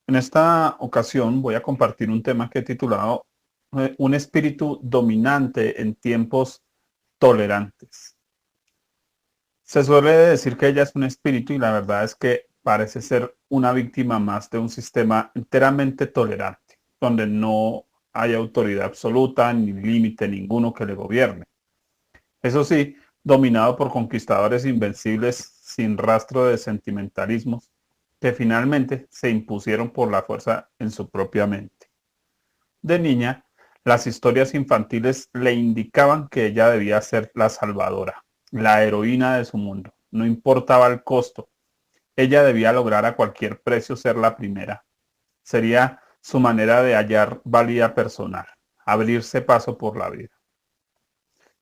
En esta ocasión voy a compartir un tema que he titulado Un espíritu dominante en tiempos tolerantes. Se suele decir que ella es un espíritu y la verdad es que parece ser una víctima más de un sistema enteramente tolerante, donde no hay autoridad absoluta ni límite ninguno que le gobierne. Eso sí, dominado por conquistadores invencibles sin rastro de sentimentalismos que finalmente se impusieron por la fuerza en su propia mente. De niña, las historias infantiles le indicaban que ella debía ser la salvadora, la heroína de su mundo. No importaba el costo, ella debía lograr a cualquier precio ser la primera. Sería su manera de hallar valía personal, abrirse paso por la vida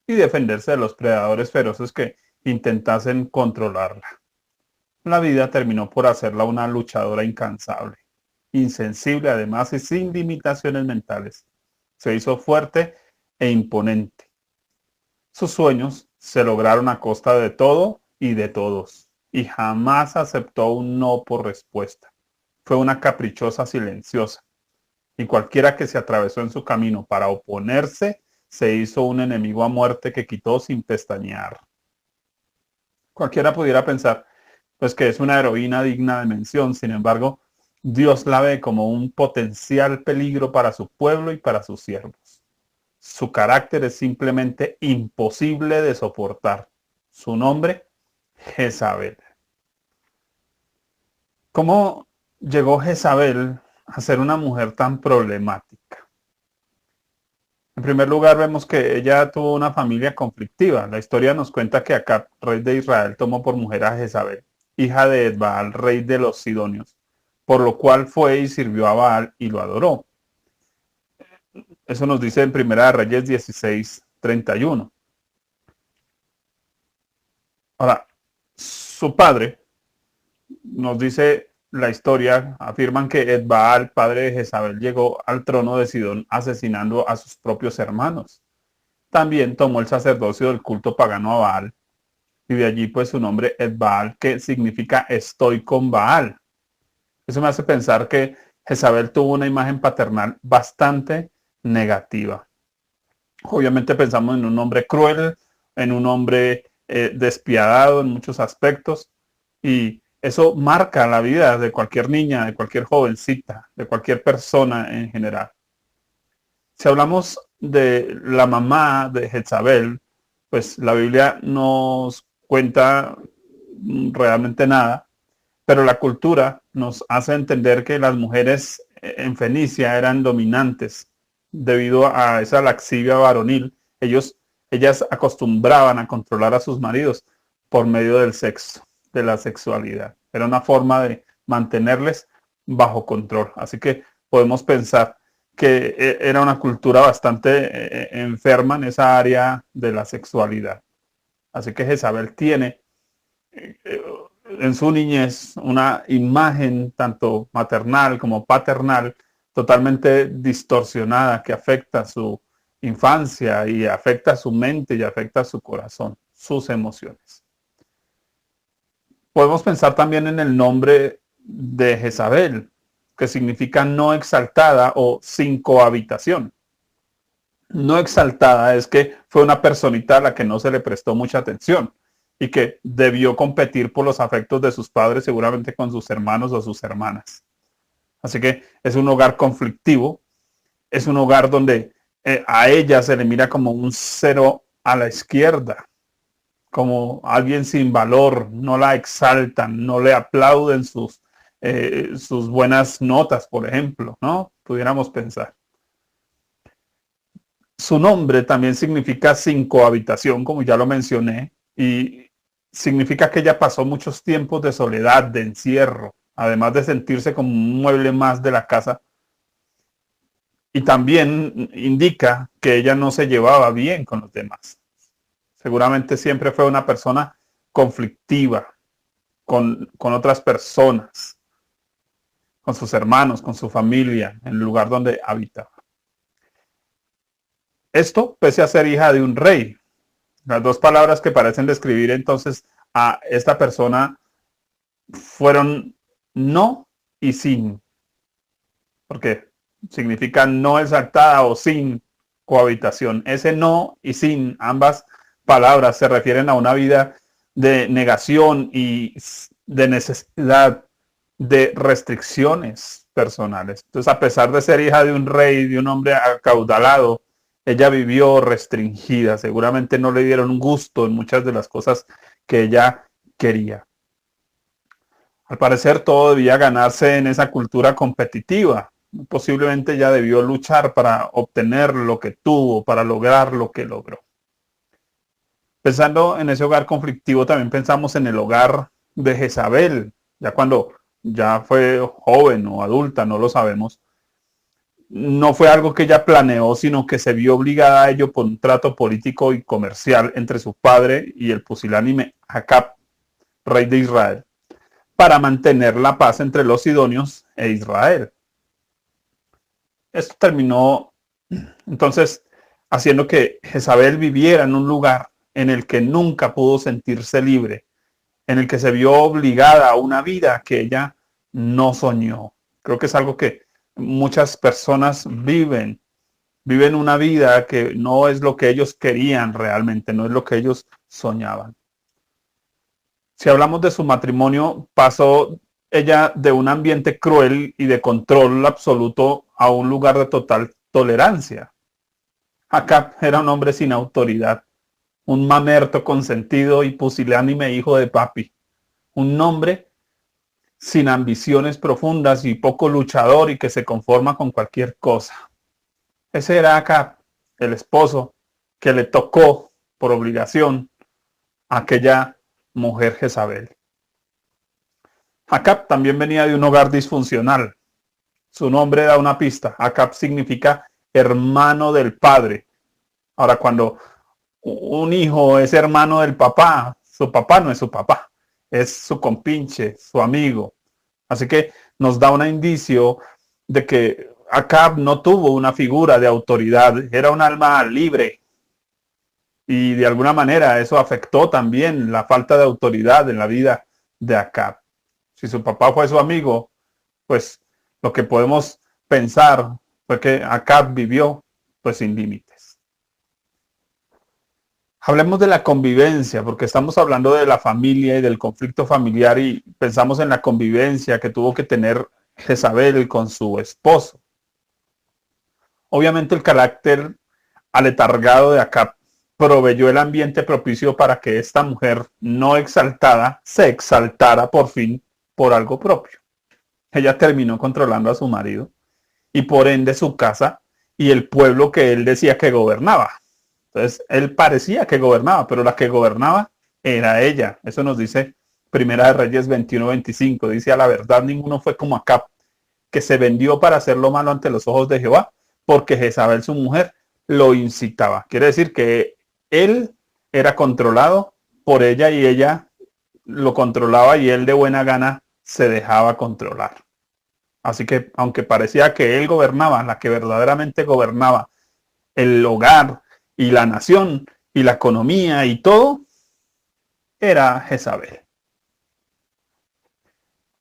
y defenderse de los predadores feroces que intentasen controlarla. La vida terminó por hacerla una luchadora incansable, insensible además y sin limitaciones mentales. Se hizo fuerte e imponente. Sus sueños se lograron a costa de todo y de todos, y jamás aceptó un no por respuesta. Fue una caprichosa silenciosa, y cualquiera que se atravesó en su camino para oponerse se hizo un enemigo a muerte que quitó sin pestañear. Cualquiera pudiera pensar pues que es una heroína digna de mención. Sin embargo, Dios la ve como un potencial peligro para su pueblo y para sus siervos. Su carácter es simplemente imposible de soportar. Su nombre, Jezabel. ¿Cómo llegó Jezabel a ser una mujer tan problemática? En primer lugar, vemos que ella tuvo una familia conflictiva. La historia nos cuenta que Acab, rey de Israel, tomó por mujer a Jezabel, hija de Edbaal, rey de los Sidonios, por lo cual fue y sirvió a Baal y lo adoró. Eso nos dice en Primera de Reyes 16:31. Ahora, su padre, nos dice la historia, afirman que Edbaal, padre de Jezabel, llegó al trono de Sidón asesinando a sus propios hermanos. También tomó el sacerdocio del culto pagano a Baal, y de allí pues su nombre Edbaal, que significa estoy con Baal. Eso me hace pensar que Jezabel tuvo una imagen paternal bastante negativa. Obviamente pensamos en un hombre cruel, en un hombre despiadado en muchos aspectos, y eso marca la vida de cualquier niña, de cualquier jovencita, de cualquier persona en general. Si hablamos de la mamá de Jezabel, pues la Biblia nos cuenta realmente nada, pero la cultura nos hace entender que las mujeres en Fenicia eran dominantes debido a esa laxivia varonil. Ellas acostumbraban a controlar a sus maridos por medio del sexo, de la sexualidad. Era una forma de mantenerles bajo control. Así que podemos pensar que era una cultura bastante enferma en esa área de la sexualidad. Así que Jezabel tiene en su niñez una imagen tanto maternal como paternal totalmente distorsionada que afecta su infancia y afecta su mente y afecta su corazón, sus emociones. Podemos pensar también en el nombre de Jezabel, que significa no exaltada o sin cohabitación. No exaltada es que fue una personita a la que no se le prestó mucha atención y que debió competir por los afectos de sus padres, seguramente con sus hermanos o sus hermanas. Así que es un hogar conflictivo, es un hogar donde a ella se le mira como un cero a la izquierda, como alguien sin valor, no la exaltan, no le aplauden sus buenas notas, por ejemplo, ¿no? Pudiéramos pensar. Su nombre también significa sin cohabitación, como ya lo mencioné, y significa que ella pasó muchos tiempos de soledad, de encierro, además de sentirse como un mueble más de la casa. Y también indica que ella no se llevaba bien con los demás. Seguramente siempre fue una persona conflictiva con otras personas, con sus hermanos, con su familia, en el lugar donde habitaba. Esto pese a ser hija de un rey. Las dos palabras que parecen describir entonces a esta persona fueron no y sin. porque significa no exaltada o sin cohabitación. Ese no y sin, ambas palabras se refieren a una vida de negación y de necesidad, de restricciones personales. Entonces, a pesar de ser hija de un rey, de un hombre acaudalado, ella vivió restringida. Seguramente no le dieron gusto en muchas de las cosas que ella quería. Al parecer todo debía ganarse en esa cultura competitiva. Posiblemente ella debió luchar para obtener lo que tuvo, para lograr lo que logró. Pensando en ese hogar conflictivo, también pensamos en el hogar de Jezabel, ya cuando ya fue joven o adulta, no lo sabemos. No fue algo que ella planeó, sino que se vio obligada a ello por un trato político y comercial entre su padre y el pusilánime Acab, rey de Israel, para mantener la paz entre los sidonios e Israel. Esto terminó entonces haciendo que Jezabel viviera en un lugar en el que nunca pudo sentirse libre, en el que se vio obligada a una vida que ella no soñó. Creo que es algo que muchas personas viven una vida que no es lo que ellos querían realmente, no es lo que ellos soñaban. Si hablamos de su matrimonio, pasó ella de un ambiente cruel y de control absoluto a un lugar de total tolerancia. Acab era un hombre sin autoridad, un mamerto consentido y pusilánime hijo de papi, un hombre sin ambiciones profundas y poco luchador y que se conforma con cualquier cosa. Ese era Acab, el esposo que le tocó por obligación a aquella mujer Jezabel. Acab también venía de un hogar disfuncional. Su nombre da una pista. Acab significa hermano del padre. Ahora, cuando un hijo es hermano del papá, su papá no es su papá, es su compinche, su amigo. Así que nos da un indicio de que Acab no tuvo una figura de autoridad, era un alma libre. Y de alguna manera eso afectó también la falta de autoridad en la vida de Acab. Si su papá fue su amigo, pues lo que podemos pensar fue que Acab vivió pues sin límites. Hablemos de la convivencia, porque estamos hablando de la familia y del conflicto familiar y pensamos en la convivencia que tuvo que tener Jezabel con su esposo. Obviamente el carácter aletargado de Acab proveyó el ambiente propicio para que esta mujer no exaltada se exaltara por fin por algo propio. Ella terminó controlando a su marido y por ende su casa y el pueblo que él decía que gobernaba. Entonces, él parecía que gobernaba, pero la que gobernaba era ella. Eso nos dice Primera de Reyes 21-25. Dice, a la verdad, ninguno fue como Acab, que se vendió para hacer lo malo ante los ojos de Jehová, porque Jezabel, su mujer, lo incitaba. Quiere decir que él era controlado por ella y ella lo controlaba y él de buena gana se dejaba controlar. Así que, aunque parecía que él gobernaba, la que verdaderamente gobernaba el hogar y la nación y la economía y todo, era Jezabel.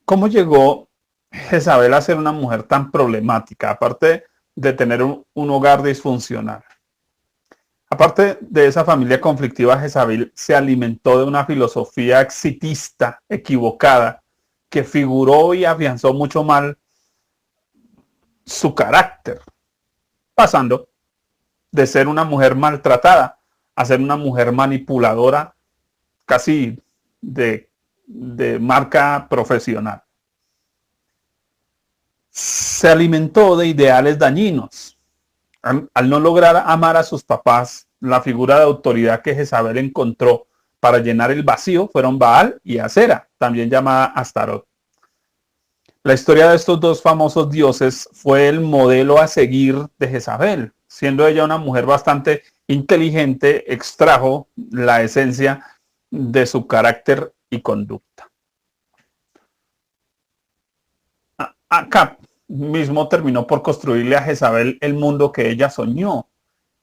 ¿Cómo llegó Jezabel a ser una mujer tan problemática, aparte de tener un hogar disfuncional? Aparte de esa familia conflictiva, Jezabel se alimentó de una filosofía exitista, equivocada, que figuró y afianzó mucho mal su carácter, pasando de ser una mujer maltratada a ser una mujer manipuladora casi de marca profesional. Se alimentó de ideales dañinos. Al no lograr amar a sus papás, la figura de autoridad que Jezabel encontró para llenar el vacío fueron Baal y Acera, también llamada Astarot. La historia de estos dos famosos dioses fue el modelo a seguir de Jezabel. Siendo ella una mujer bastante inteligente, extrajo la esencia de su carácter y conducta. Acab mismo terminó por construirle a Jezabel el mundo que ella soñó,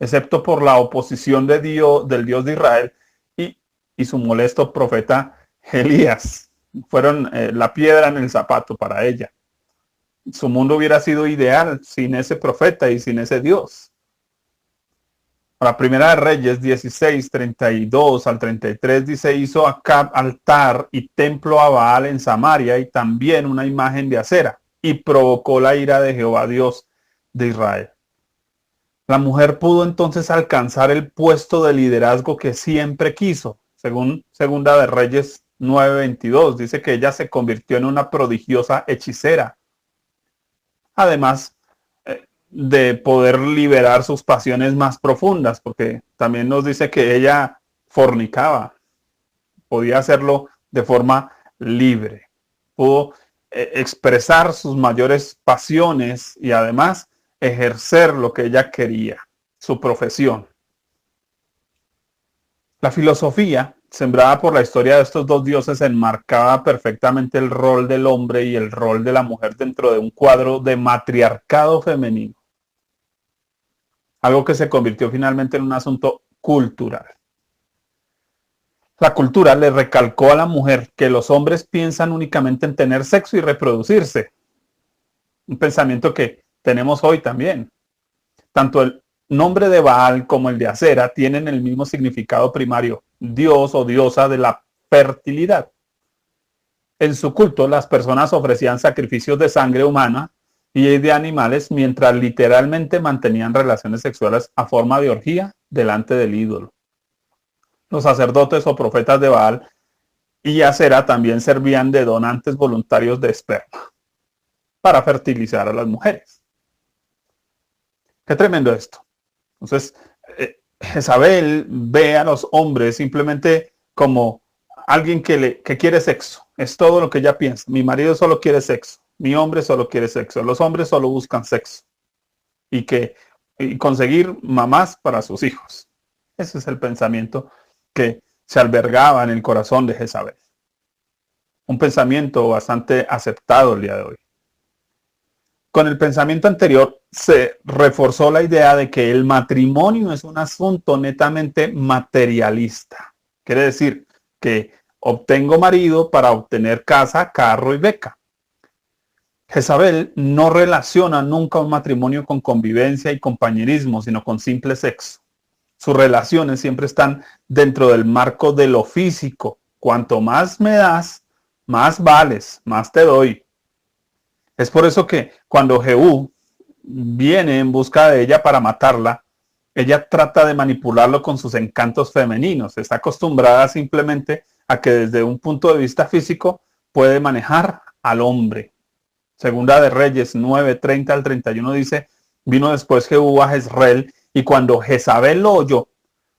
excepto por la oposición del Dios de Israel y su molesto profeta Elías. Fueron la piedra en el zapato para ella. su mundo hubiera sido ideal sin ese profeta y sin ese Dios. La Primera de Reyes 16, 32 al 33 dice, hizo Acab altar y templo a Baal en Samaria y también una imagen de acera y provocó la ira de Jehová Dios de Israel. La mujer pudo entonces alcanzar el puesto de liderazgo que siempre quiso. Según Segunda de Reyes 9:22, dice que ella se convirtió en una prodigiosa hechicera. Además de poder liberar sus pasiones más profundas, porque también nos dice que ella fornicaba, podía hacerlo de forma libre, pudo expresar sus mayores pasiones y además ejercer lo que ella quería, su profesión. La filosofía, sembrada por la historia de estos dos dioses, enmarcaba perfectamente el rol del hombre y el rol de la mujer dentro de un cuadro de matriarcado femenino. Algo que se convirtió finalmente en un asunto cultural. La cultura le recalcó a la mujer que los hombres piensan únicamente en tener sexo y reproducirse. Un pensamiento que tenemos hoy también. Tanto el nombre de Baal como el de Acera tienen el mismo significado primario, dios o diosa de la fertilidad. En su culto, las personas ofrecían sacrificios de sangre humana y de animales mientras literalmente mantenían relaciones sexuales a forma de orgía delante del ídolo. Los sacerdotes o profetas de Baal y Acera también servían de donantes voluntarios de esperma para fertilizar a las mujeres. Qué tremendo esto. Entonces, Jezabel ve a los hombres simplemente como alguien que quiere sexo. Es todo lo que ella piensa. Mi marido solo quiere sexo. Mi hombre solo quiere sexo. Los hombres solo buscan sexo. Y conseguir mamás para sus hijos. Ese es el pensamiento que se albergaba en el corazón de Jezabel. Un pensamiento bastante aceptado el día de hoy. Con el pensamiento anterior se reforzó la idea de que el matrimonio es un asunto netamente materialista. Quiere decir que obtengo marido para obtener casa, carro y beca. Jezabel no relaciona nunca un matrimonio con convivencia y compañerismo, sino con simple sexo. Sus relaciones siempre están dentro del marco de lo físico. Cuanto más me das, más vales, más te doy. Es por eso que cuando Jehú viene en busca de ella para matarla, ella trata de manipularlo con sus encantos femeninos. Está acostumbrada simplemente a que desde un punto de vista físico puede manejar al hombre. Segunda de Reyes 9:30 al 31 dice, vino después Jehú a Jezreel y cuando Jezabel lo oyó,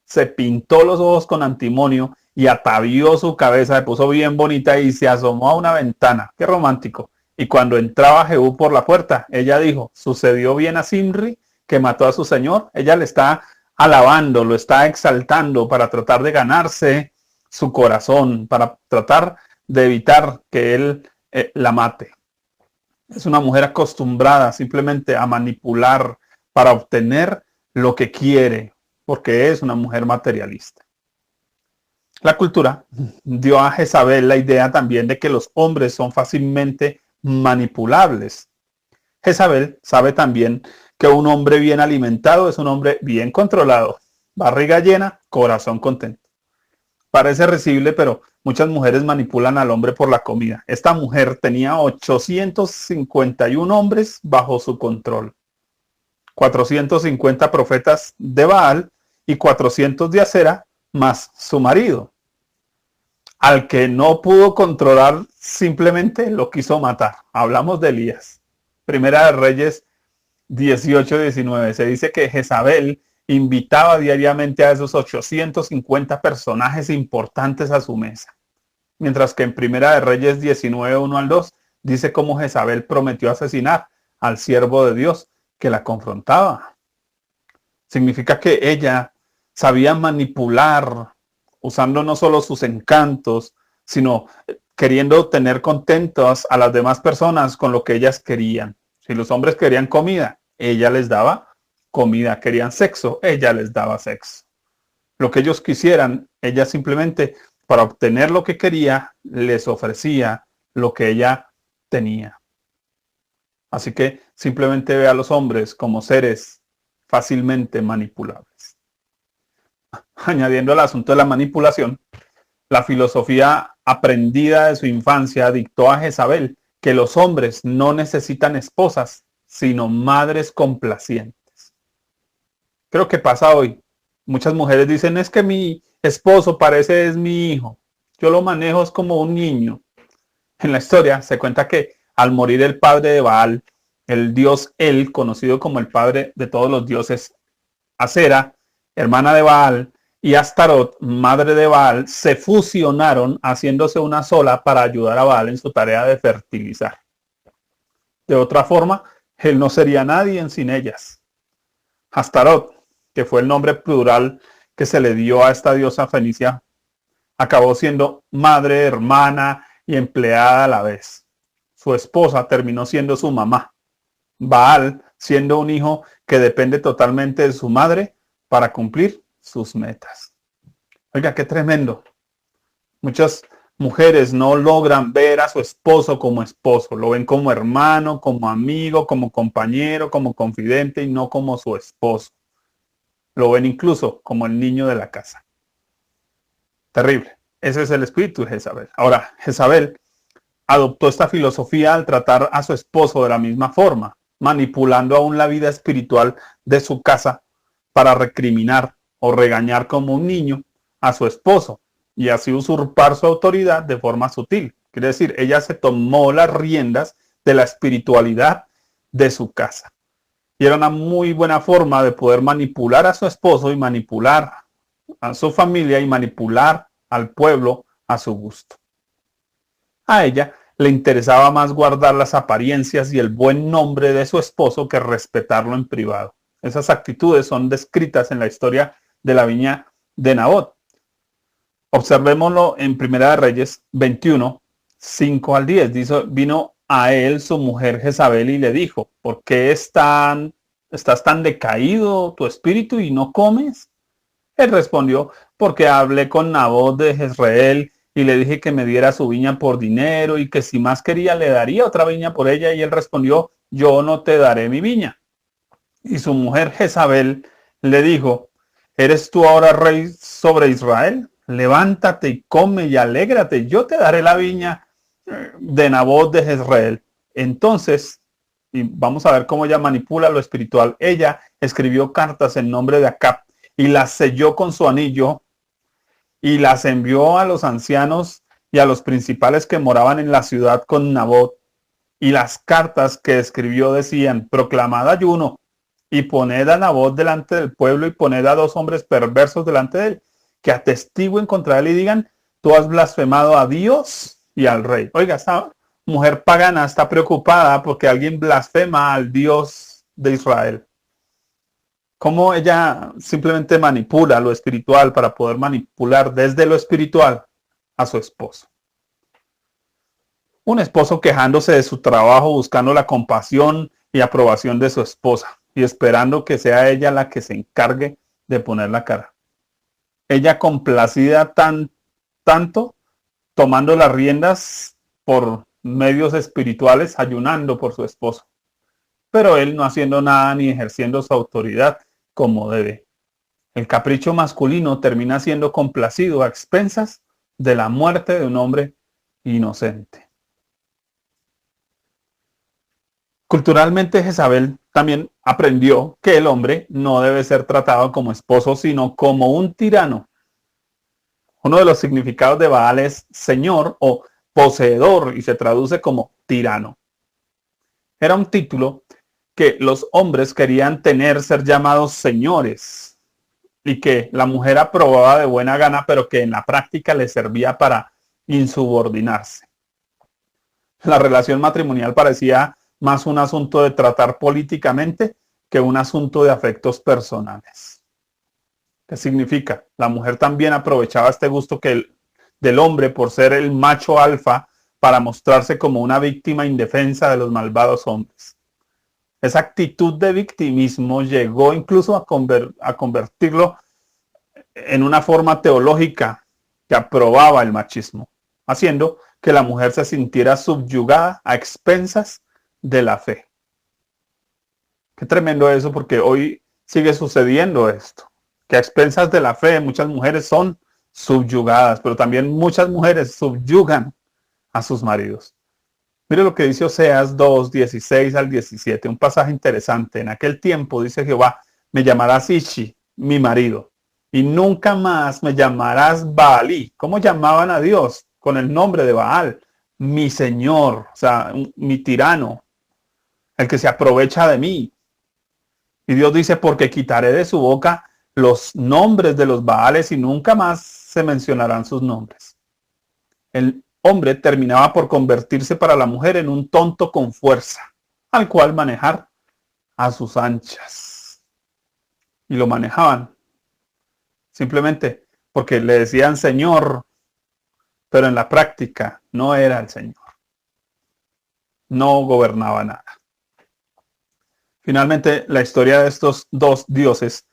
se pintó los ojos con antimonio y atavió su cabeza, se puso bien bonita y se asomó a una ventana. Qué romántico. Y cuando entraba Jehú por la puerta, ella dijo, ¿sucedió bien a Zimri que mató a su señor? Ella le está alabando, lo está exaltando para tratar de ganarse su corazón, para tratar de evitar que él la mate. Es una mujer acostumbrada simplemente a manipular para obtener lo que quiere, porque es una mujer materialista. La cultura dio a Jezabel la idea también de que los hombres son fácilmente manipulables. Jezabel sabe también que un hombre bien alimentado es un hombre bien controlado. Barriga llena, corazón contento. Parece risible, pero muchas mujeres manipulan al hombre por la comida. Esta mujer tenía 851 hombres bajo su control. 450 profetas de Baal y 400 de Acera, más su marido. Al que no pudo controlar, simplemente lo quiso matar. Hablamos de Elías. Primera de Reyes 18-19. Se dice que Jezabel invitaba diariamente a esos 850 personajes importantes a su mesa. Mientras que en Primera de Reyes 19:1 al 2 dice cómo Jezabel prometió asesinar al siervo de Dios que la confrontaba. Significa que ella sabía manipular, usando no solo sus encantos, sino queriendo tener contentos a las demás personas con lo que ellas querían. Si los hombres querían comida, ella les daba comida. Querían sexo, ella les daba sexo. Lo que ellos quisieran, ella simplemente, para obtener lo que quería, les ofrecía lo que ella tenía. Así que simplemente ve a los hombres como seres fácilmente manipulables. Añadiendo al asunto de la manipulación, la filosofía aprendida de su infancia dictó a Jezabel que los hombres no necesitan esposas, sino madres complacientes. Creo que pasa hoy. Muchas mujeres dicen, es que mi esposo parece es mi hijo. Yo lo manejo es como un niño. En la historia se cuenta que al morir el padre de Baal, el dios El, conocido como el padre de todos los dioses, Acera, hermana de Baal, y Astarot, madre de Baal, se fusionaron haciéndose una sola para ayudar a Baal en su tarea de fertilizar. De otra forma, él no sería nadie sin ellas. Astarot, que fue el nombre plural que se le dio a esta diosa fenicia, acabó siendo madre, hermana y empleada a la vez. Su esposa terminó siendo su mamá. Baal siendo un hijo que depende totalmente de su madre para cumplir sus metas. Oiga, qué tremendo. Muchas mujeres no logran ver a su esposo como esposo, lo ven como hermano, como amigo, como compañero, como confidente y no como su esposo. Lo ven incluso como el niño de la casa. Terrible. Ese es el espíritu de Jezabel. Ahora, Jezabel adoptó esta filosofía al tratar a su esposo de la misma forma, manipulando aún la vida espiritual de su casa para recriminar o regañar como un niño a su esposo y así usurpar su autoridad de forma sutil. Quiere decir, ella se tomó las riendas de la espiritualidad de su casa. Y era una muy buena forma de poder manipular a su esposo y manipular a su familia y manipular al pueblo a su gusto. A ella le interesaba más guardar las apariencias y el buen nombre de su esposo que respetarlo en privado. Esas actitudes son descritas en la historia de la viña de Nabot. Observémoslo en Primera de Reyes 21, 5 al 10. Dice, vino a él su mujer Jezabel y le dijo, ¿por qué estás tan decaído tu espíritu y no comes? Él respondió, porque hablé con Nabot de Jezreel y le dije que me diera su viña por dinero y que si más quería le daría otra viña por ella. Y él respondió, yo no te daré mi viña. Y su mujer Jezabel le dijo, ¿eres tú ahora rey sobre Israel? Levántate y come y alégrate. Yo te daré la viña de Nabot de Jezreel. Entonces, y vamos a ver cómo ella manipula lo espiritual. Ella escribió cartas en nombre de Acab y las selló con su anillo y las envió a los ancianos y a los principales que moraban en la ciudad con Nabot. Y las cartas que escribió decían, proclamad ayuno y poned a Nabot delante del pueblo y poned a 2 hombres perversos delante de él, que atestiguen contra él y digan, tú has blasfemado a Dios y al rey. Oiga, esta mujer pagana está preocupada porque alguien blasfema al Dios de Israel. Cómo ella simplemente manipula lo espiritual para poder manipular desde lo espiritual a su esposo. Un esposo quejándose de su trabajo, buscando la compasión y aprobación de su esposa y esperando que sea ella la que se encargue de poner la cara. Ella complacida tanto, tomando las riendas por medios espirituales, ayunando por su esposo, pero él no haciendo nada ni ejerciendo su autoridad como debe. El capricho masculino termina siendo complacido a expensas de la muerte de un hombre inocente. Culturalmente, Jezabel también aprendió que el hombre no debe ser tratado como esposo, sino como un tirano. Uno de los significados de Baal es señor o poseedor y se traduce como tirano. Era un título que los hombres querían tener, ser llamados señores, y que la mujer aprobaba de buena gana, pero que en la práctica le servía para insubordinarse. La relación matrimonial parecía más un asunto de tratar políticamente que un asunto de afectos personales. ¿Qué significa? La mujer también aprovechaba este gusto del hombre por ser el macho alfa para mostrarse como una víctima indefensa de los malvados hombres. Esa actitud de victimismo llegó incluso a convertirlo en una forma teológica que aprobaba el machismo, haciendo que la mujer se sintiera subyugada a expensas de la fe. Qué tremendo eso, porque hoy sigue sucediendo esto, que a expensas de la fe muchas mujeres son subyugadas, pero también muchas mujeres subyugan a sus maridos. Mire lo que dice Oseas 2, 16 al 17, un pasaje interesante. En aquel tiempo, dice Jehová, me llamarás Ishi, mi marido, y nunca más me llamarás Baalí. ¿Cómo llamaban a Dios? Con el nombre de Baal, mi señor, o sea, mi tirano, el que se aprovecha de mí. Y Dios dice, porque quitaré de su boca los nombres de los Baales y nunca más se mencionarán sus nombres. El hombre terminaba por convertirse para la mujer en un tonto con fuerza, al cual manejar a sus anchas. Y lo manejaban simplemente porque le decían Señor, pero en la práctica no era el Señor. No gobernaba nada. Finalmente, la historia de estos dos dioses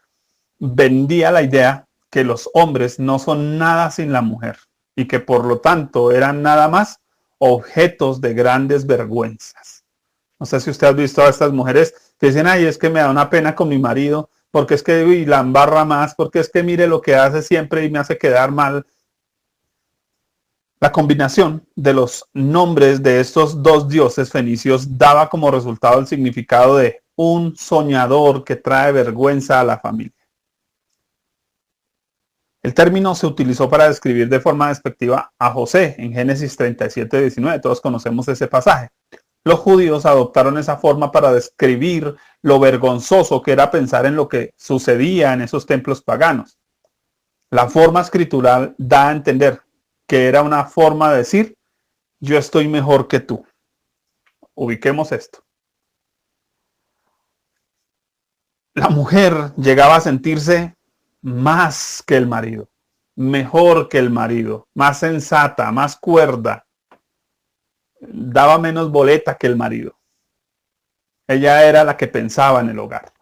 vendía la idea que los hombres no son nada sin la mujer y que por lo tanto eran nada más objetos de grandes vergüenzas. No sé si usted ha visto a estas mujeres que dicen, ay, es que me da una pena con mi marido, porque es que la embarra más, porque es que mire lo que hace siempre y me hace quedar mal. La combinación de los nombres de estos dos dioses fenicios daba como resultado el significado de un soñador que trae vergüenza a la familia. El término se utilizó para describir de forma despectiva a José en Génesis 37, 19. Todos conocemos ese pasaje. Los judíos adoptaron esa forma para describir lo vergonzoso que era pensar en lo que sucedía en esos templos paganos. La forma escritural da a entender que era una forma de decir, yo estoy mejor que tú. Ubiquemos esto. La mujer llegaba a sentirse más que el marido, mejor que el marido, más sensata, más cuerda, daba menos boleta que el marido. Ella era la que pensaba en el hogar.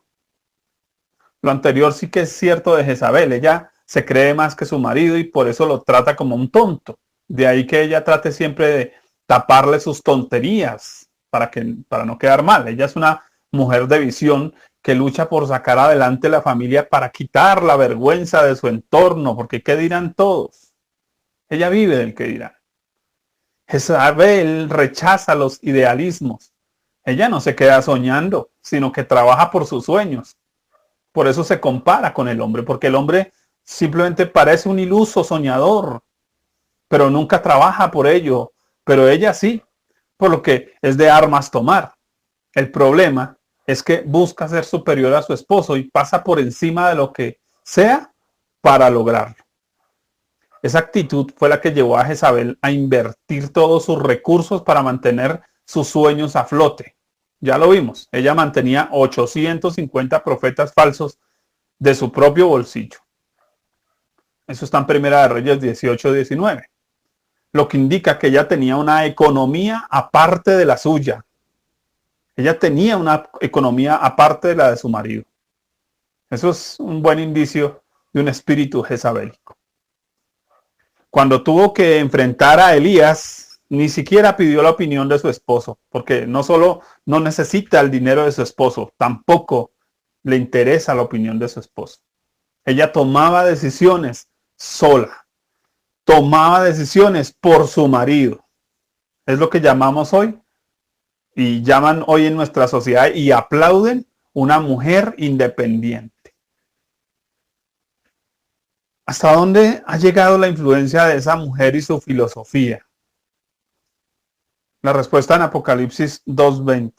Lo anterior sí que es cierto de Jezabel. Ella se cree más que su marido y por eso lo trata como un tonto. De ahí que ella trate siempre de taparle sus tonterías para no quedar mal. Ella es una mujer de visión que lucha por sacar adelante la familia para quitar la vergüenza de su entorno, porque ¿qué dirán todos? Ella vive del que dirán. Jezabel rechaza los idealismos. Ella no se queda soñando, sino que trabaja por sus sueños. Por eso se compara con el hombre, porque el hombre simplemente parece un iluso soñador, pero nunca trabaja por ello. Pero ella sí, por lo que es de armas tomar. El problema es que busca ser superior a su esposo y pasa por encima de lo que sea para lograrlo. Esa actitud fue la que llevó a Jezabel a invertir todos sus recursos para mantener sus sueños a flote. Ya lo vimos, ella mantenía 850 profetas falsos de su propio bolsillo. Eso está en Primera de Reyes 18-19. Lo que indica que ella tenía una economía aparte de la suya. Ella tenía una economía aparte de la de su marido. Eso es un buen indicio de un espíritu jezabélico. Cuando tuvo que enfrentar a Elías, ni siquiera pidió la opinión de su esposo, porque no solo no necesita el dinero de su esposo, tampoco le interesa la opinión de su esposo. Ella tomaba decisiones sola, tomaba decisiones por su marido. Es lo que llamamos hoy, y llaman hoy en nuestra sociedad y aplauden una mujer independiente. ¿Hasta dónde ha llegado la influencia de esa mujer y su filosofía? La respuesta en Apocalipsis 2:20.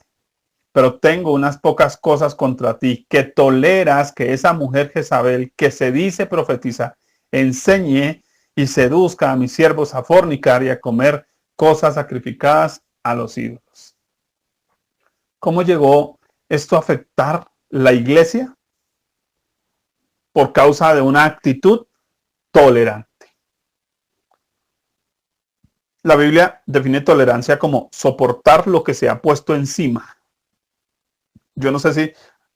Pero tengo unas pocas cosas contra ti, que toleras que esa mujer Jezabel, que se dice profetiza, enseñe y seduzca a mis siervos a fornicar y a comer cosas sacrificadas a los ídolos. ¿Cómo llegó esto a afectar la iglesia? Por causa de una actitud tolerante. La Biblia define tolerancia como soportar lo que se ha puesto encima. Yo no sé si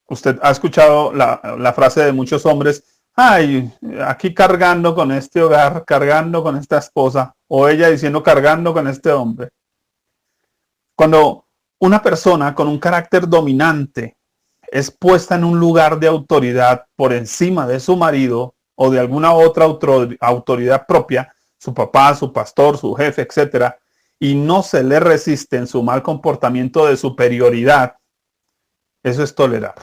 usted ha escuchado la frase de muchos hombres, ay, aquí cargando con este hogar, cargando con esta esposa, o ella diciendo cargando con este hombre. Cuando una persona con un carácter dominante es puesta en un lugar de autoridad por encima de su marido o de alguna otra autoridad propia, su papá, su pastor, su jefe, etcétera, y no se le resiste en su mal comportamiento de superioridad, eso es tolerar.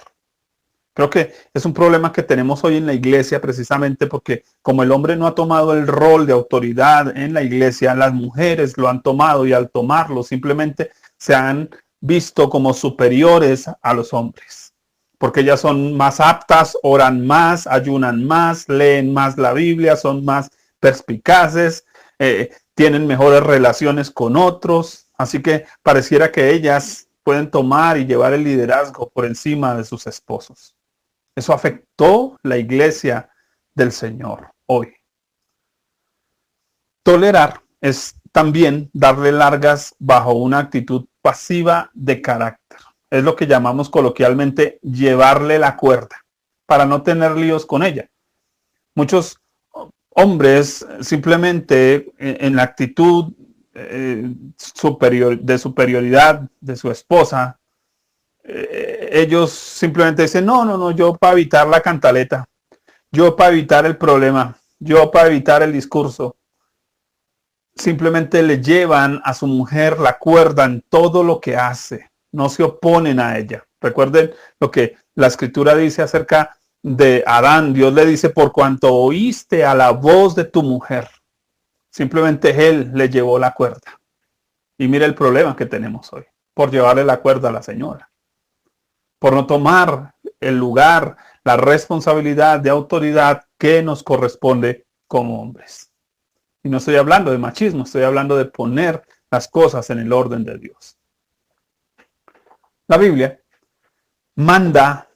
Creo que es un problema que tenemos hoy en la iglesia precisamente porque como el hombre no ha tomado el rol de autoridad en la iglesia, las mujeres lo han tomado y al tomarlo simplemente se han visto como superiores a los hombres. Porque ellas son más aptas, oran más, ayunan más, leen más la Biblia, son más perspicaces, tienen mejores relaciones con otros. Así que pareciera que ellas pueden tomar y llevar el liderazgo por encima de sus esposos. Eso afectó la iglesia del Señor hoy. Tolerar es también darle largas bajo una actitud pasiva de carácter. Es lo que llamamos coloquialmente llevarle la cuerda para no tener líos con ella. Muchos hombres simplemente en la actitud de superioridad de su esposa, ellos simplemente dicen, no, yo para evitar la cantaleta, yo para evitar el problema, yo para evitar el discurso. Simplemente le llevan a su mujer la cuerda en todo lo que hace, no se oponen a ella. Recuerden lo que la escritura dice acerca de Adán. Dios le dice, por cuanto oíste a la voz de tu mujer, simplemente él le llevó la cuerda. Y mira el problema que tenemos hoy, por llevarle la cuerda a la señora. Por no tomar el lugar, la responsabilidad de autoridad que nos corresponde como hombres. Y no estoy hablando de machismo, estoy hablando de poner las cosas en el orden de Dios. La Biblia manda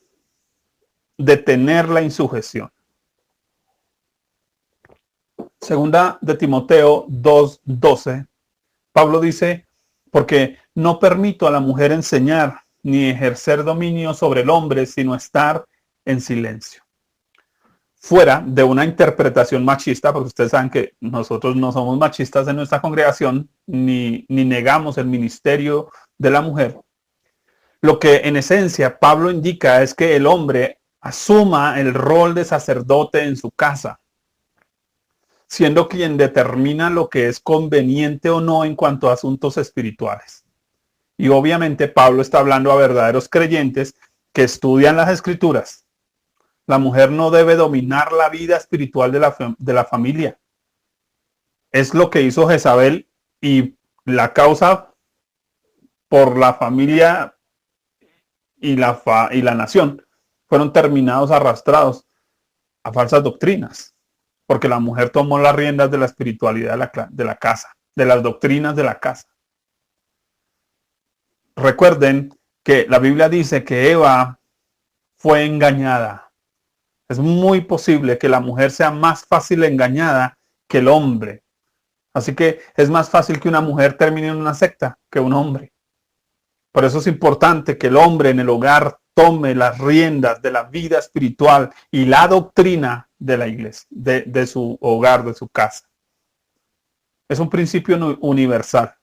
detener la insujeción. Segunda de Timoteo 2:12, Pablo dice, porque no permito a la mujer enseñar ni ejercer dominio sobre el hombre, sino estar en silencio. Fuera de una interpretación machista, porque ustedes saben que nosotros no somos machistas en nuestra congregación, ni negamos el ministerio de la mujer. Lo que en esencia Pablo indica es que el hombre asuma el rol de sacerdote en su casa, siendo quien determina lo que es conveniente o no en cuanto a asuntos espirituales. Y obviamente Pablo está hablando a verdaderos creyentes que estudian las escrituras. La mujer no debe dominar la vida espiritual de la familia. Es lo que hizo Jezabel y la causa por la familia y la nación fueron terminados arrastrados a falsas doctrinas. Porque la mujer tomó las riendas de la espiritualidad de la casa, de las doctrinas de la casa. Recuerden que la Biblia dice que Eva fue engañada. Es muy posible que la mujer sea más fácil engañada que el hombre. Así que es más fácil que una mujer termine en una secta que un hombre. Por eso es importante que el hombre en el hogar tome las riendas de la vida espiritual y la doctrina de la iglesia, de su hogar, de su casa. Es un principio universal.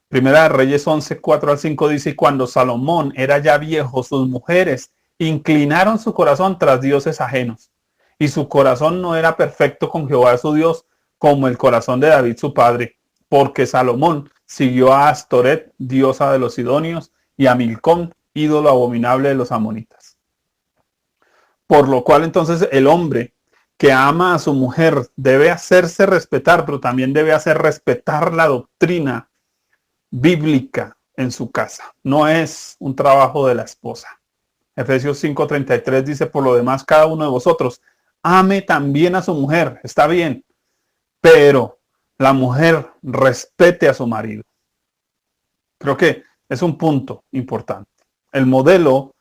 Primera de Reyes 11, 4-5 dice, y cuando Salomón era ya viejo, sus mujeres inclinaron su corazón tras dioses ajenos. Y su corazón no era perfecto con Jehová su Dios, como el corazón de David su padre. Porque Salomón siguió a Astoret, diosa de los sidonios, y a Milcom, ídolo abominable de los amonitas. Por lo cual entonces el hombre que ama a su mujer debe hacerse respetar, pero también debe hacer respetar la doctrina bíblica en su casa. No es un trabajo de la esposa. Efesios 5:33 dice, por lo demás, cada uno de vosotros ame también a su mujer. Está bien, pero la mujer respete a su marido. Creo que es un punto importante. El modelo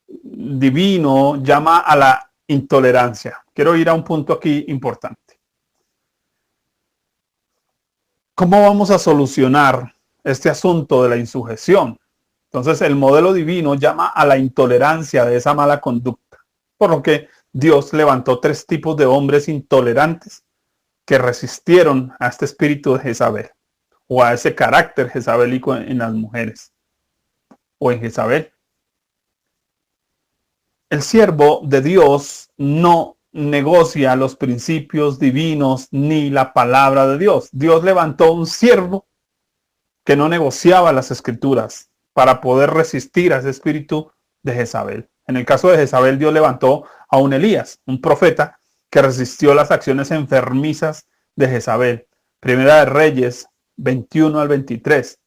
divino llama a la intolerancia. Quiero ir a un punto aquí importante. ¿Cómo vamos a solucionar este asunto de la insujeción? Entonces el modelo divino llama a la intolerancia de esa mala conducta, por lo que Dios levantó 3 tipos de hombres intolerantes que resistieron a este espíritu de Jezabel o a ese carácter jezabelico en las mujeres o en Jezabel. El siervo de Dios no negocia los principios divinos ni la palabra de Dios. Dios levantó un siervo que no negociaba las escrituras para poder resistir a ese espíritu de Jezabel. En el caso de Jezabel, Dios levantó a un Elías, un profeta que resistió las acciones enfermizas de Jezabel. Primera de Reyes 21 al 23.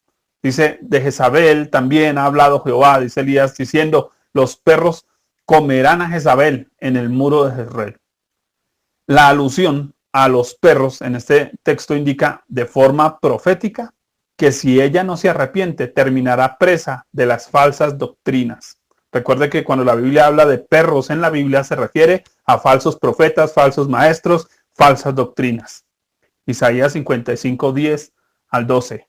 Dice, de Jezabel también ha hablado Jehová, dice Elías, diciendo, los perros comerán a Jezabel en el muro de Jezreel. La alusión a los perros en este texto indica de forma profética que si ella no se arrepiente, terminará presa de las falsas doctrinas. Recuerde que cuando la Biblia habla de perros en la Biblia se refiere a falsos profetas, falsos maestros, falsas doctrinas. Isaías 55, 10 al 12.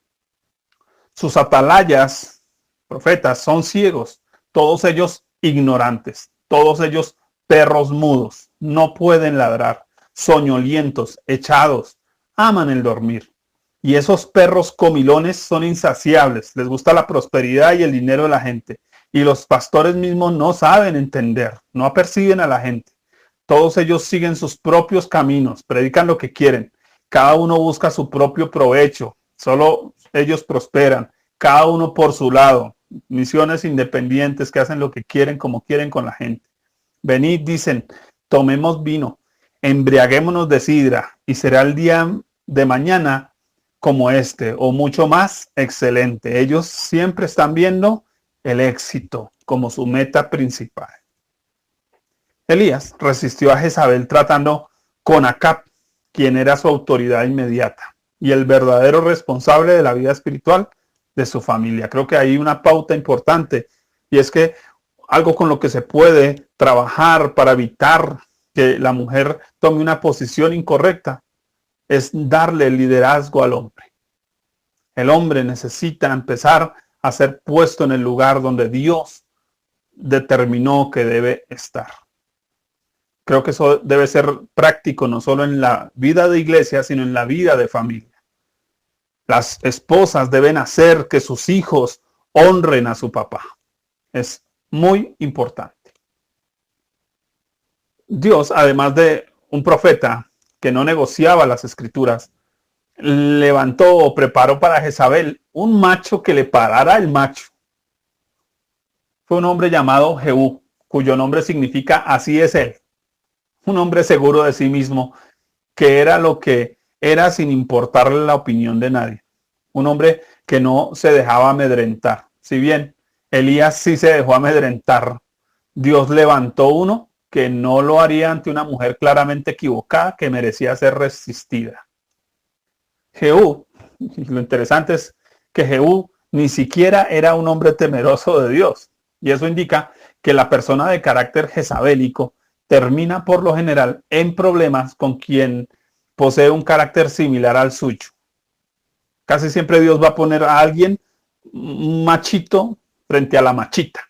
Sus atalayas, profetas, son ciegos, todos ellos ignorantes, todos ellos perros mudos, no pueden ladrar, soñolientos, echados, aman el dormir. Y esos perros comilones son insaciables, les gusta la prosperidad y el dinero de la gente. Y los pastores mismos no saben entender, no aperciben a la gente. Todos ellos siguen sus propios caminos, predican lo que quieren. Cada uno busca su propio provecho, solo ellos prosperan, cada uno por su lado. Misiones independientes que hacen lo que quieren, como quieren con la gente. Venid, dicen, tomemos vino, embriaguémonos de sidra, y será el día de mañana como este, o mucho más excelente. Ellos siempre están viendo el éxito como su meta principal. Elías resistió a Jezabel tratando con Acab, quien era su autoridad inmediata y el verdadero responsable de la vida espiritual de su familia. Creo que hay una pauta importante, y es que algo con lo que se puede trabajar para evitar que la mujer tome una posición incorrecta es darle liderazgo al hombre. El hombre necesita empezar a ser puesto en el lugar donde Dios determinó que debe estar. Creo que eso debe ser práctico no solo en la vida de iglesia, sino en la vida de familia. Las esposas deben hacer que sus hijos honren a su papá. Es muy importante. Dios, además de un profeta que no negociaba las escrituras, levantó o preparó para Jezabel un macho que le parara el macho. Fue un hombre llamado Jehú, cuyo nombre significa así es él. Un hombre seguro de sí mismo, que era lo que era sin importarle la opinión de nadie. Un hombre que no se dejaba amedrentar. Si bien Elías sí se dejó amedrentar, Dios levantó uno que no lo haría ante una mujer claramente equivocada que merecía ser resistida. Jehú, y lo interesante es que Jehú ni siquiera era un hombre temeroso de Dios. Y eso indica que la persona de carácter jezabélico termina por lo general en problemas con quien posee un carácter similar al suyo. Casi siempre Dios va a poner a alguien, un machito, frente a la machita.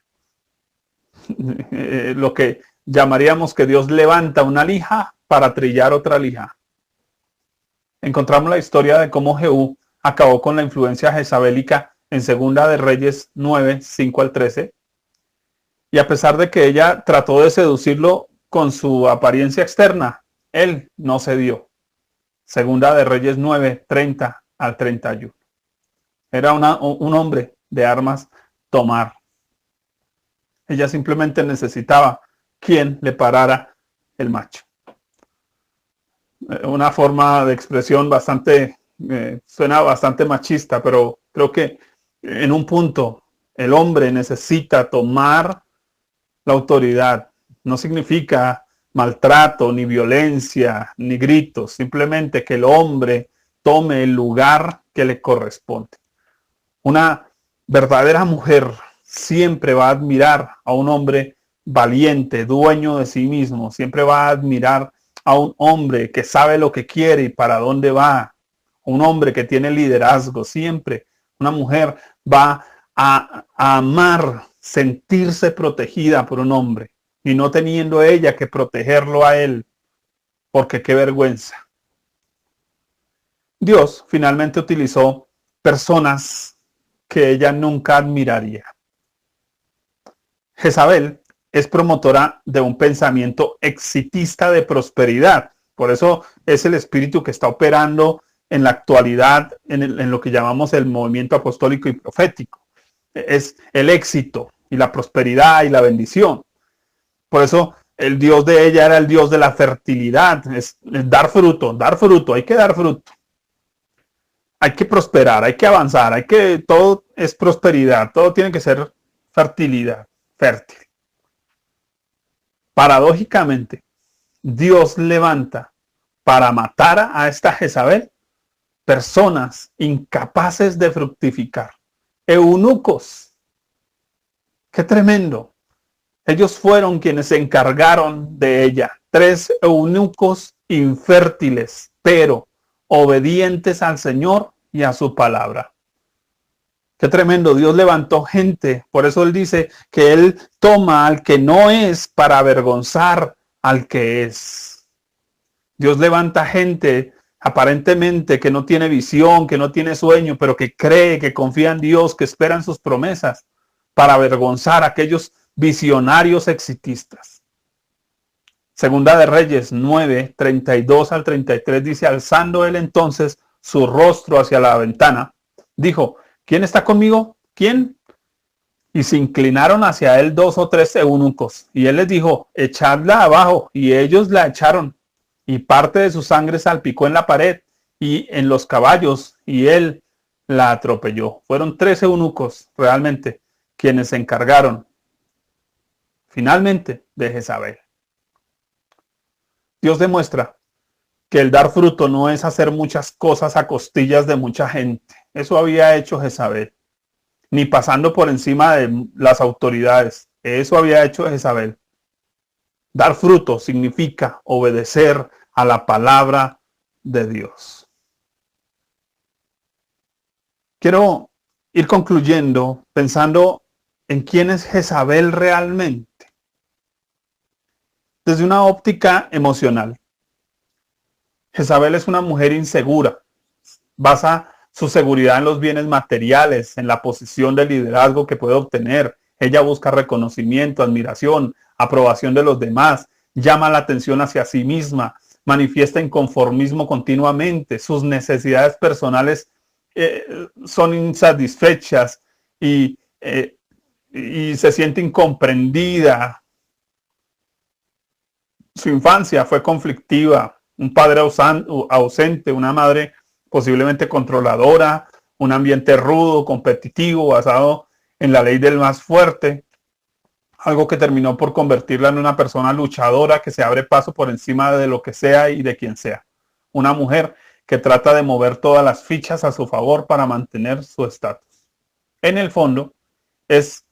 Lo que llamaríamos que Dios levanta una lija para trillar otra lija. Encontramos la historia de cómo Jehú acabó con la influencia jezabélica en Segunda de Reyes 9, 5 al 13. Y a pesar de que ella trató de seducirlo con su apariencia externa, él no cedió. Segunda de Reyes 9, 30 al 31. Era un hombre de armas tomar. Ella simplemente necesitaba quien le parara el macho. Una forma de expresión bastante, suena bastante machista, pero creo que en un punto el hombre necesita tomar la autoridad. No significa maltrato, ni violencia, ni gritos, simplemente que el hombre tome el lugar que le corresponde. Una verdadera mujer siempre va a admirar a un hombre valiente, dueño de sí mismo, siempre va a admirar a un hombre que sabe lo que quiere y para dónde va, un hombre que tiene liderazgo, siempre una mujer va a amar, sentirse protegida por un hombre y no teniendo ella que protegerlo a él, porque qué vergüenza. Dios finalmente utilizó personas que ella nunca admiraría. Jezabel es promotora de un pensamiento exitista de prosperidad. Por eso es el espíritu que está operando en la actualidad en lo que llamamos el movimiento apostólico y profético. Es el éxito y la prosperidad y la bendición. Por eso el Dios de ella era el Dios de la fertilidad, es dar fruto, hay que dar fruto. Hay que prosperar, hay que avanzar, todo es prosperidad, todo tiene que ser fertilidad, fértil. Paradójicamente, Dios levanta para matar a esta Jezabel personas incapaces de fructificar, eunucos. ¡Qué tremendo! Ellos fueron quienes se encargaron de ella, 3 eunucos infértiles, pero obedientes al Señor y a su palabra. Qué tremendo, Dios levantó gente, por eso Él dice que Él toma al que no es para avergonzar al que es. Dios levanta gente aparentemente que no tiene visión, que no tiene sueño, pero que cree, que confía en Dios, que espera en sus promesas, para avergonzar a aquellos visionarios exitistas. Segunda de Reyes 9, 32 al 33 dice, alzando él entonces su rostro hacia la ventana, dijo, ¿quién está conmigo? ¿Quién? Y se inclinaron hacia él 2 o 3 eunucos, y él les dijo, echadla abajo, y ellos la echaron, y parte de su sangre salpicó en la pared y en los caballos, y él la atropelló. Fueron 3 eunucos realmente quienes se encargaron finalmente de Jezabel. Dios demuestra que el dar fruto no es hacer muchas cosas a costillas de mucha gente. Eso había hecho Jezabel, ni pasando por encima de las autoridades. Eso había hecho Jezabel. Dar fruto significa obedecer a la palabra de Dios. Quiero ir concluyendo pensando en quién es Jezabel realmente. Desde una óptica emocional. Jezabel es una mujer insegura. Basa su seguridad en los bienes materiales, en la posición de liderazgo que puede obtener. Ella busca reconocimiento, admiración, aprobación de los demás, llama la atención hacia sí misma, manifiesta inconformismo continuamente, sus necesidades personales son insatisfechas y se siente incomprendida. Su infancia fue conflictiva, un padre ausente, una madre posiblemente controladora, un ambiente rudo, competitivo, basado en la ley del más fuerte, algo que terminó por convertirla en una persona luchadora que se abre paso por encima de lo que sea y de quien sea. Una mujer que trata de mover todas las fichas a su favor para mantener su estatus. En el fondo, es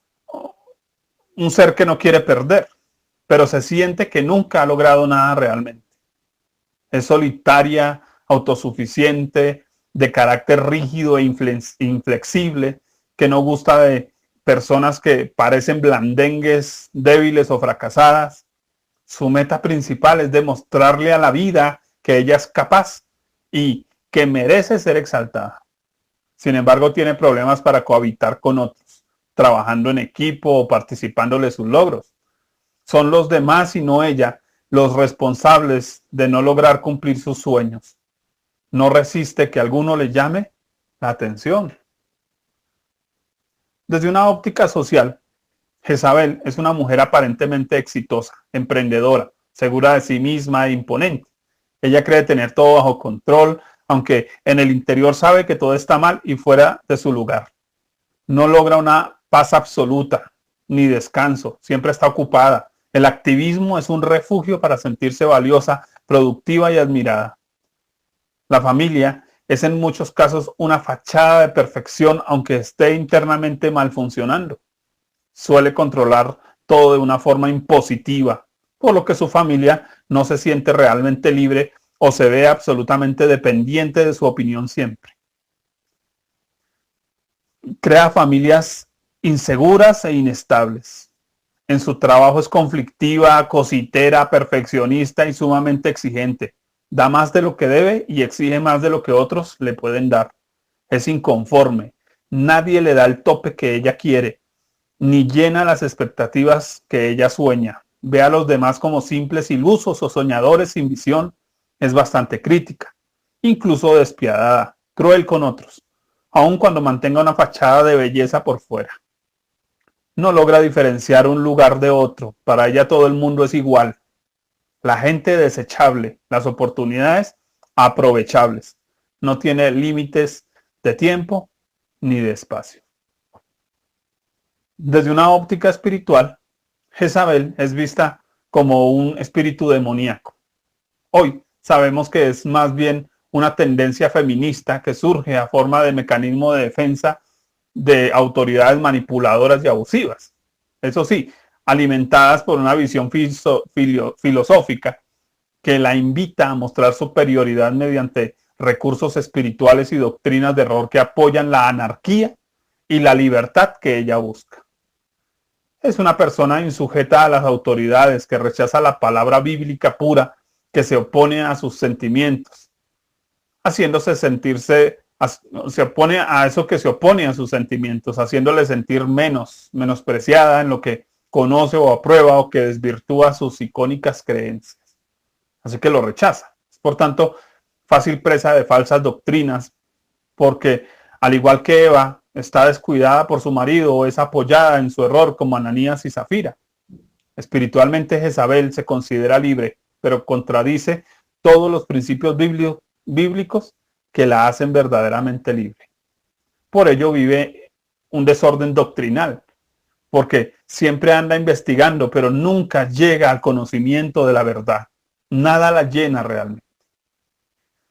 un ser que no quiere perder, pero se siente que nunca ha logrado nada realmente. Es solitaria, autosuficiente, de carácter rígido e inflexible, que no gusta de personas que parecen blandengues, débiles o fracasadas. Su meta principal es demostrarle a la vida que ella es capaz y que merece ser exaltada. Sin embargo, tiene problemas para cohabitar con otros, trabajando en equipo o participándole sus logros. Son los demás y no ella los responsables de no lograr cumplir sus sueños. No resiste que alguno le llame la atención. Desde una óptica social, Jezabel es una mujer aparentemente exitosa, emprendedora, segura de sí misma e imponente. Ella cree tener todo bajo control, aunque en el interior sabe que todo está mal y fuera de su lugar. No logra una paz absoluta, ni descanso, siempre está ocupada. El activismo es un refugio para sentirse valiosa, productiva y admirada. La familia es en muchos casos una fachada de perfección, aunque esté internamente mal funcionando. Suele controlar todo de una forma impositiva, por lo que su familia no se siente realmente libre o se ve absolutamente dependiente de su opinión siempre. Crea familias inseguras e inestables. En su trabajo es conflictiva, cositera, perfeccionista y sumamente exigente. Da más de lo que debe y exige más de lo que otros le pueden dar. Es inconforme. Nadie le da el tope que ella quiere. ni llena las expectativas que ella sueña. Ve a los demás como simples ilusos o soñadores sin visión. Es bastante crítica, incluso despiadada, cruel con otros, aun cuando mantenga una fachada de belleza por fuera. No logra diferenciar un lugar de otro. Para ella todo el mundo es igual. La gente desechable, las oportunidades aprovechables. No tiene límites de tiempo ni de espacio. Desde una óptica espiritual, Jezabel es vista como un espíritu demoníaco. Hoy sabemos que es más bien una tendencia feminista que surge a forma de mecanismo de defensa de autoridades manipuladoras y abusivas. Eso sí, alimentadas por una visión filosófica que la invita a mostrar superioridad mediante recursos espirituales y doctrinas de error que apoyan la anarquía y la libertad que ella busca. Es una persona insujeta a las autoridades que rechaza la palabra bíblica pura, que se opone a sus sentimientos, haciéndose sentirse, se opone a eso que se opone a sus sentimientos, haciéndole sentir menospreciada en lo que conoce o aprueba o que desvirtúa sus icónicas creencias. Así que lo rechaza. Es, por tanto, fácil presa de falsas doctrinas, porque al igual que Eva, está descuidada por su marido o es apoyada en su error como Ananías y Zafira. Espiritualmente Jezabel se considera libre, pero contradice todos los principios bíblicos que la hacen verdaderamente libre. Por ello vive un desorden doctrinal, porque siempre anda investigando, pero nunca llega al conocimiento de la verdad. Nada la llena realmente.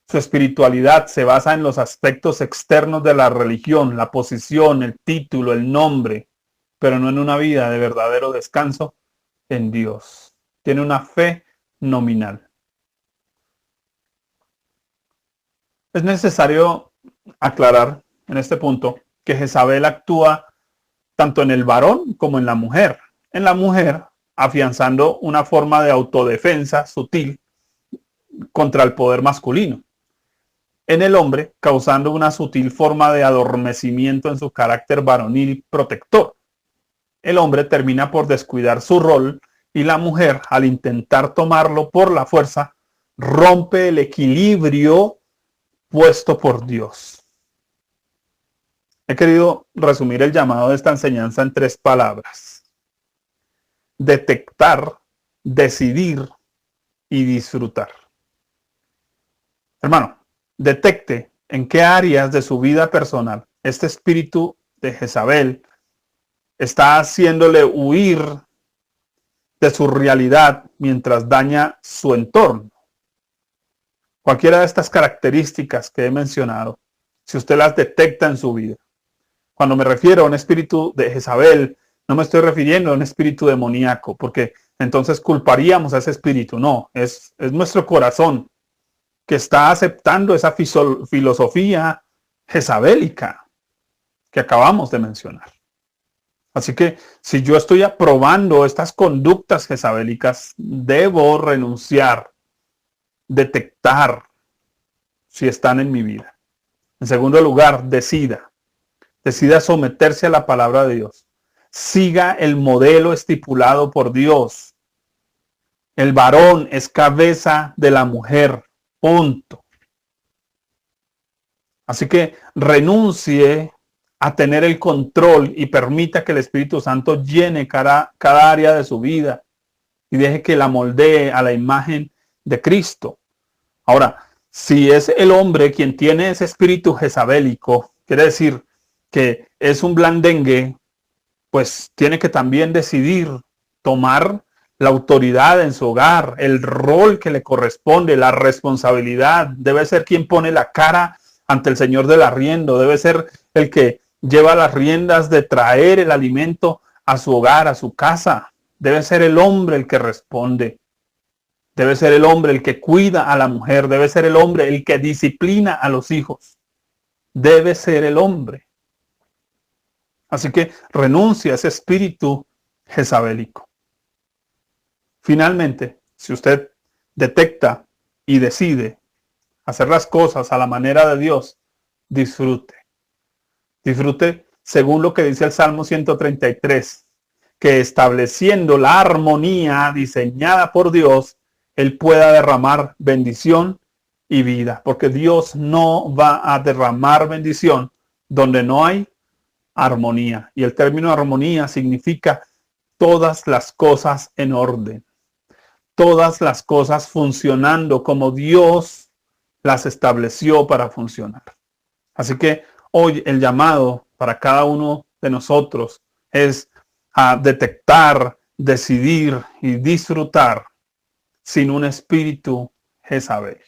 Su espiritualidad se basa en los aspectos externos de la religión, la posición, el título, el nombre, pero no en una vida de verdadero descanso en Dios. Tiene una fe nominal. Es necesario aclarar en este punto que Jezabel actúa tanto en el varón como en la mujer. En la mujer, afianzando una forma de autodefensa sutil contra el poder masculino. En el hombre, causando una sutil forma de adormecimiento en su carácter varonil protector. El hombre termina por descuidar su rol y la mujer, al intentar tomarlo por la fuerza, rompe el equilibrio puesto por Dios. He querido resumir el llamado de esta enseñanza en 3 palabras: detectar, decidir y disfrutar. Hermano, detecte en qué áreas de su vida personal este espíritu de Jezabel está haciéndole huir de su realidad mientras daña su entorno. Cualquiera de estas características que he mencionado, si usted las detecta en su vida. Cuando me refiero a un espíritu de Jezabel, no me estoy refiriendo a un espíritu demoníaco, porque entonces culparíamos a ese espíritu. No, es nuestro corazón que está aceptando esa filosofía jezabélica que acabamos de mencionar. Así que si yo estoy aprobando estas conductas jezabélicas, debo renunciar, detectar si están en mi vida. En segundo lugar, decida someterse a la palabra de Dios. Siga el modelo estipulado por Dios. El varón es cabeza de la mujer. Punto. Así que renuncie a tener el control y permita que el Espíritu Santo llene cada área de su vida y deje que la moldee a la imagen de Cristo. Ahora, si es el hombre quien tiene ese espíritu jezabélico, quiere decir que es un blandengue, pues tiene que también decidir tomar la autoridad en su hogar, el rol que le corresponde, la responsabilidad. Debe ser quien pone la cara ante el señor del arriendo, debe ser el que lleva las riendas de traer el alimento a su hogar, a su casa. Debe ser el hombre el que responde. Debe ser el hombre el que cuida a la mujer. Debe ser el hombre el que disciplina a los hijos. Debe ser el hombre. Así que renuncia a ese espíritu jezabélico. Finalmente, si usted detecta y decide hacer las cosas a la manera de Dios, disfrute. Disfrute según lo que dice el Salmo 133, que estableciendo la armonía diseñada por Dios, Él pueda derramar bendición y vida, porque Dios no va a derramar bendición donde no hay armonía. Y el término armonía significa todas las cosas en orden, todas las cosas funcionando como Dios las estableció para funcionar. Así que hoy el llamado para cada uno de nosotros es a detectar, decidir y disfrutar sin un espíritu Jezabel.